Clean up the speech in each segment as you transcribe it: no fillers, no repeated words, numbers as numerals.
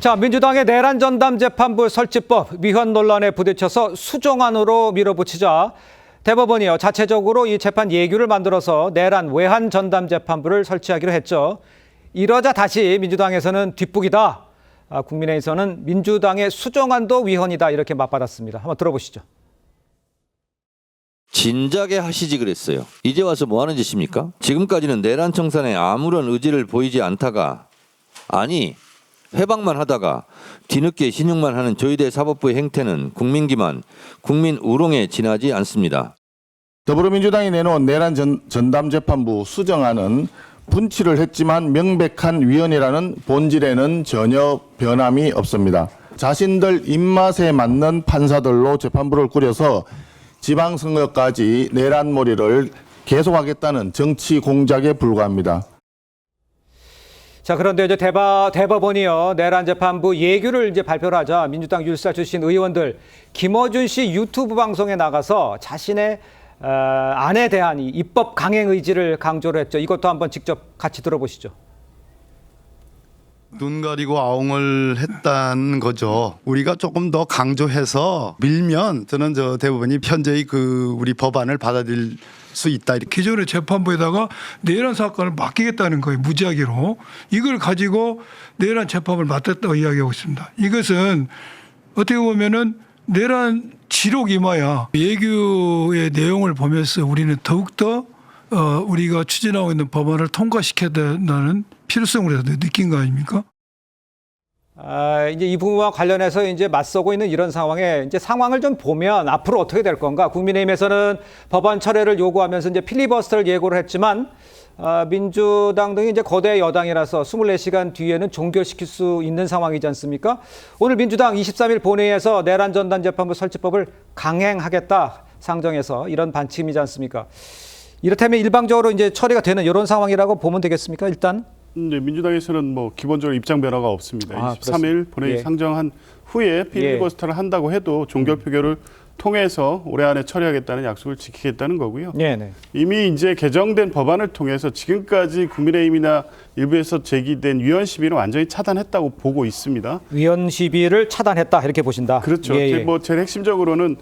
자, 민주당의 내란 전담 재판부 설치법 위헌 논란에 부딪혀서 수정안으로 밀어붙이자 대법원이요 자체적으로 이 재판 예규를 만들어서 내란 외환 전담 재판부를 설치하기로 했죠. 이러자 다시 민주당에서는 뒷북이다. 국민의힘에서는 민주당의 수정안도 위헌이다 이렇게 맞받았습니다. 한번 들어보시죠. 진작에 하시지 그랬어요. 이제 와서 뭐 하는 짓입니까? 지금까지는 내란 청산에 아무런 의지를 보이지 않다가 아니 회방만 하다가 뒤늦게 신용만 하는 조희대 사법부의 행태는 국민 기만, 국민 우롱에 지나지 않습니다. 더불어민주당이 내놓은 내란 전담재판부 수정안은 분치를 했지만 명백한 위헌이라는 본질에는 전혀 변함이 없습니다. 자신들 입맛에 맞는 판사들로 재판부를 꾸려서 지방선거까지 내란몰이를 계속하겠다는 정치 공작에 불과합니다. 자, 그런데 이제 대법원이요 내란 재판부 예규를 이제 발표를 하자 민주당 율사 출신 의원들 김어준 씨 유튜브 방송에 나가서 자신의 안에 대한 이 입법 강행 의지를 강조를 했죠. 이것도 한번 직접 같이 들어보시죠. 눈 가리고 아웅을 했다는 거죠. 우리가 조금 더 강조해서 밀면 저는 대법원이 현재의 우리 법안을 받아들일 수 있다. 기존의 재판부에다가 내란 사건을 맡기겠다는 거예요. 무지하기로. 이걸 가지고 내란 재판을 맡았다고 이야기하고 있습니다. 이것은 어떻게 보면은 내란 지록 임하야 예규의 내용을 보면서 우리는 더욱더 우리가 추진하고 있는 법안을 통과시켜야 된다는 필요성을 느낀 거 아닙니까? 이제 이 부분과 관련해서 이제 맞서고 있는 이런 상황에 이제 상황을 좀 보면 앞으로 어떻게 될 건가? 국민의힘에서는 법안 철회를 요구하면서 이제 필리버스터를 예고를 했지만 민주당 등이 이제 거대 여당이라서 24시간 뒤에는 종결시킬 수 있는 상황이지 않습니까? 오늘 민주당 23일 본회의에서 내란 전담 재판부 설치법을 강행하겠다 상정해서 이런 반침이지 않습니까? 이렇다면 일방적으로 이제 처리가 되는 이런 상황이라고 보면 되겠습니까? 일단. 민주당에서는 뭐 기본적으로 입장 변화가 없습니다. 23일 본회의 예. 상정한 후에 필리버스터를 한다고 해도 종결 표결을 통해서 올해 안에 처리하겠다는 약속을 지키겠다는 거고요. 네네. 이미 이제 개정된 법안을 통해서 지금까지 국민의힘이나 일부에서 제기된 위헌 시비는 완전히 차단했다고 보고 있습니다. 위헌 시비를 차단했다 이렇게 보신다. 그렇죠. 뭐 제일 핵심적으로는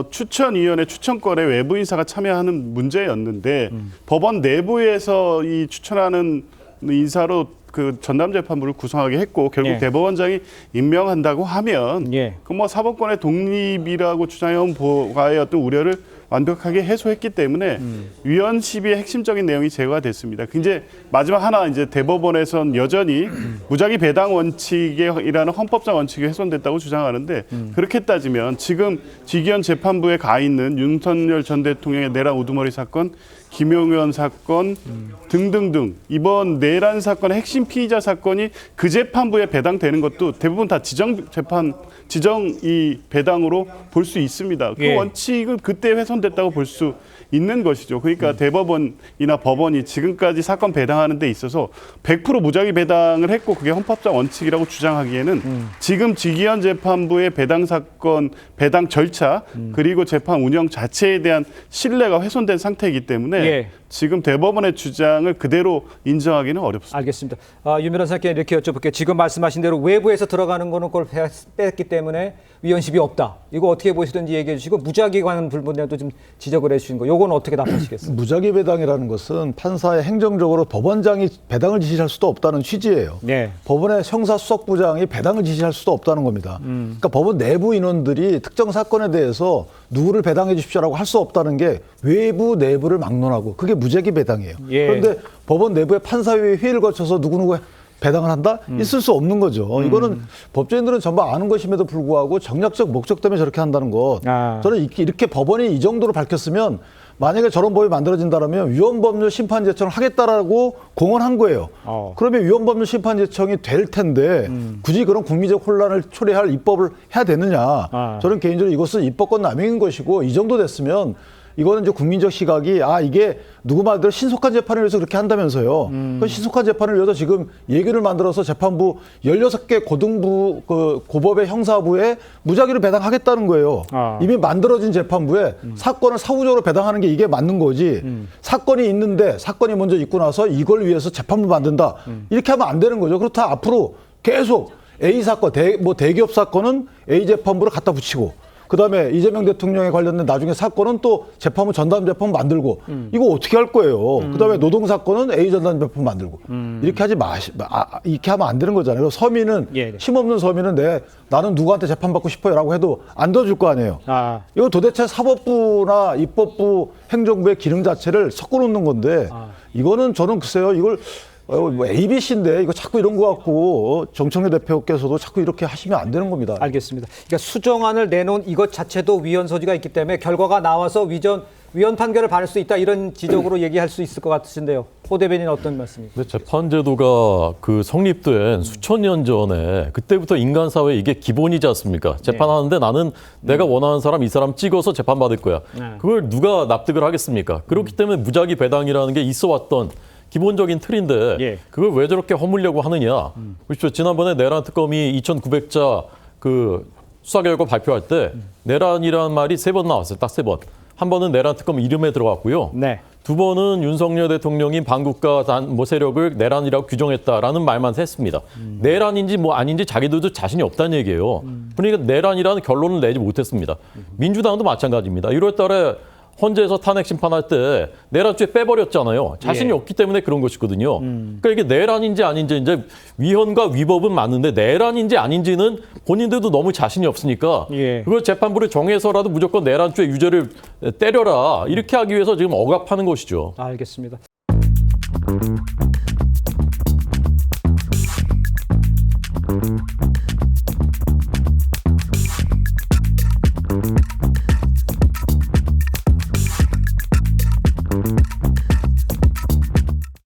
추천위원회 추천권에 외부 인사가 참여하는 문제였는데 법원 내부에서 이 추천하는 인사로 그 전담재판부를 구성하게 했고 결국 예. 대법원장이 임명한다고 하면 예. 그 뭐 사법권의 독립이라고 주장해온 보가의 어떤 우려를 완벽하게 해소했기 때문에 위헌 시비의 핵심적인 내용이 제거가 됐습니다. 이제 마지막 하나 이제 대법원에선 여전히 무작위 배당 원칙이라는 헌법상 원칙이 훼손됐다고 주장하는데 그렇게 따지면 지금 지기현 재판부에 가 있는 윤석열 전 대통령의 내란 우두머리 사건, 김용현 사건 등등등 이번 내란 사건의 핵심 피의자 사건이 그 재판부에 배당되는 것도 대부분 다 지정 이 배당으로 볼 수 있습니다. 그 예. 원칙은 그때 훼손됐다고 볼 수 있는 것이죠. 그러니까 대법원이나 법원이 지금까지 사건 배당하는 데 있어서 100% 무작위 배당을 했고 그게 헌법상 원칙이라고 주장하기에는 지금 지기현 재판부의 배당 사건, 배당 절차 그리고 재판 운영 자체에 대한 신뢰가 훼손된 상태이기 때문에 예. 지금 대법원의 주장을 그대로 인정하기는 어렵습니다. 알겠습니다. 윤 변호사께 이렇게 여쭤볼게요. 지금 말씀하신 대로 외부에서 들어가는 거는 그걸 뺐기 때문에 위헌 시비 없다. 이거 어떻게 보시든지 얘기해 주시고 무작위 관한 부분에도 좀 지적을 해 주신 거. 요건 어떻게 답하시겠어요? 무작위 배당이라는 것은 판사의 행정적으로 법원장이 배당을 지시할 수도 없다는 취지예요. 네. 법원의 형사수석부장이 배당을 지시할 수도 없다는 겁니다. 그러니까 법원 내부 인원들이 특정 사건에 대해서 누구를 배당해 주십시오라고 할 수 없다는 게 외부 내부를 막론하고 그게 무작위 배당이에요. 예. 그런데 법원 내부의 판사회의 회의를 거쳐서 누구누구 배당을 한다? 있을 수 없는 거죠. 이거는 법조인들은 전부 아는 것임에도 불구하고 정략적 목적 때문에 저렇게 한다는 것. 저는 이렇게 법원이 이 정도로 밝혔으면 만약에 저런 법이 만들어진다면 위헌법률 심판제청을 하겠다라고 공언한 거예요. 그러면 위헌법률 심판제청이 될 텐데 굳이 그런 국민적 혼란을 초래할 입법을 해야 되느냐. 저는 개인적으로 이것은 입법권 남용인 것이고 이 정도 됐으면 이거는 이제 국민적 시각이 이게 누구 말대로 신속한 재판을 위해서 그렇게 한다면서요. 그 신속한 재판을 위해서 지금 얘기를 만들어서 재판부 16개 고등부 고법의 형사부에 무작위로 배당하겠다는 거예요. 이미 만들어진 재판부에 사건을 사후적으로 배당하는 게 이게 맞는 거지. 사건이 있는데 사건이 먼저 있고 나서 이걸 위해서 재판부 만든다. 이렇게 하면 안 되는 거죠. 그렇다 앞으로 계속 A 사건, 대기업 사건은 A 재판부를 갖다 붙이고 그다음에 이재명 대통령에 관련된 나중에 사건은 또 재판부 전담 재판 만들고 이거 어떻게 할 거예요? 그다음에 노동 사건은 A 전담 재판 만들고 이렇게 이렇게 하면 안 되는 거잖아요. 그래서 서민은 예. 힘없는 서민은 나는 누구한테 재판받고 싶어요라고 해도 안 둬줄 거 아니에요. 이거 도대체 사법부나 입법부, 행정부의 기능 자체를 섞어놓는 건데 이거는 저는 글쎄요 이걸 뭐 ABC인데 이거 자꾸 이런 거 갖고 정청래 대표께서도 자꾸 이렇게 하시면 안 되는 겁니다. 알겠습니다. 그러니까 수정안을 내놓은 이것 자체도 위헌 소지가 있기 때문에 결과가 나와서 위헌 판결을 받을 수 있다 이런 지적으로 얘기할 수 있을 것 같으신데요. 호 대변인 어떤 말씀입니까? 근데 재판제도가 그 성립된 수천 년 전에 그때부터 인간 사회 이게 기본이지 않습니까? 재판하는데 나는 내가 원하는 사람 이 사람 찍어서 재판받을 거야. 그걸 누가 납득을 하겠습니까? 그렇기 때문에 무작위 배당이라는 게 있어 왔던 기본적인 틀인데 예. 그걸 왜 저렇게 허물려고 하느냐. 그렇죠. 지난번에 내란 특검이 2,900자 그 수사 결과 발표할 때 내란이라는 말이 3번 나왔어요. 딱 3번. 한 번은 내란 특검 이름에 들어갔고요. 네. 2번은 윤석열 대통령이 반국가 세력을 내란이라고 규정했다라는 말만 했습니다. 내란인지 뭐 아닌지 자기들도 자신이 없다는 얘기예요. 그러니까 내란이라는 결론을 내지 못했습니다. 민주당도 마찬가지입니다. 1월 달에 헌재에서 탄핵 심판할 때 내란죄 빼버렸잖아요. 자신이 예. 없기 때문에 그런 것이거든요. 그러니까 이게 내란인지 아닌지 이제 위헌과 위법은 맞는데 내란인지 아닌지는 본인들도 너무 자신이 없으니까 예. 그걸 재판부를 정해서라도 무조건 내란죄 유죄를 때려라 이렇게 하기 위해서 지금 억압하는 것이죠. 알겠습니다.